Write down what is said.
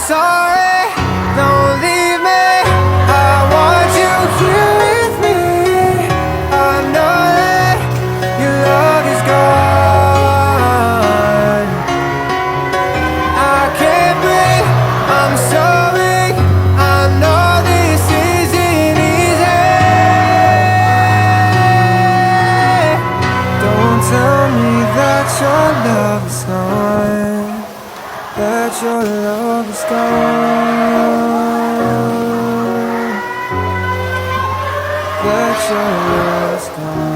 sorry, don't leave me. I want you here with me. I know that your love is gone. I can't breathe, I'm so weak. I know this isn't easy. Don't tell me that your love is gone, that your love is gone, that your love is gone.